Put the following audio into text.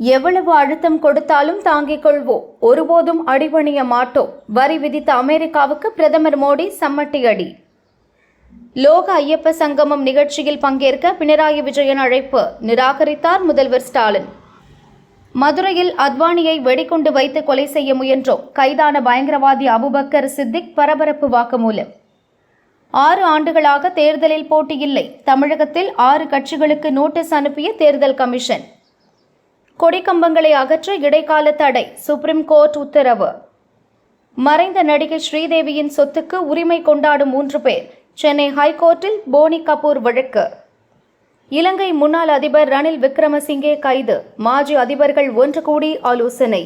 எவ்வளவு அழுத்தம் கொடுத்தாலும் தாங்கிக் கொள்வோம், ஒருபோதும் அடிபணிய மாட்டோம். வரி விதித்த அமெரிக்காவுக்கு பிரதமர் மோடி சம்மட்டியடி. லோக ஐயப்ப சங்கமம் நிகழ்ச்சியில் பங்கேற்க பினராயி விஜயன் அழைப்பு, நிராகரித்தார் முதல்வர் ஸ்டாலின். மதுரையில் அத்வானியை வெடிகுண்டு வைத்து கொலை செய்ய முயன்றோம், கைதான பயங்கரவாதி அபுபக்கர் சித்திக் பரபரப்பு வாக்குமூலம். 6 ஆண்டுகளாக தேர்தலில் போட்டியில்லை, தமிழகத்தில் 6 கட்சிகளுக்கு நோட்டீஸ் அனுப்பிய தேர்தல் கமிஷன். கொடிக்கம்பங்களை அகற்ற இடைக்கால தடை, சுப்ரீம் கோர்ட் உத்தரவு. மறைந்த நடிகை ஸ்ரீதேவியின் சொத்துக்கு உரிமை கொண்டாடும் 3 பேர், சென்னை ஹைகோர்ட்டில் போனி கபூர் வழக்கு. இலங்கை முன்னாள் அதிபர் ரணில் விக்ரமசிங்கே கைது, மாஜி அதிபர்கள் ஒன்று கூடி ஆலோசனை.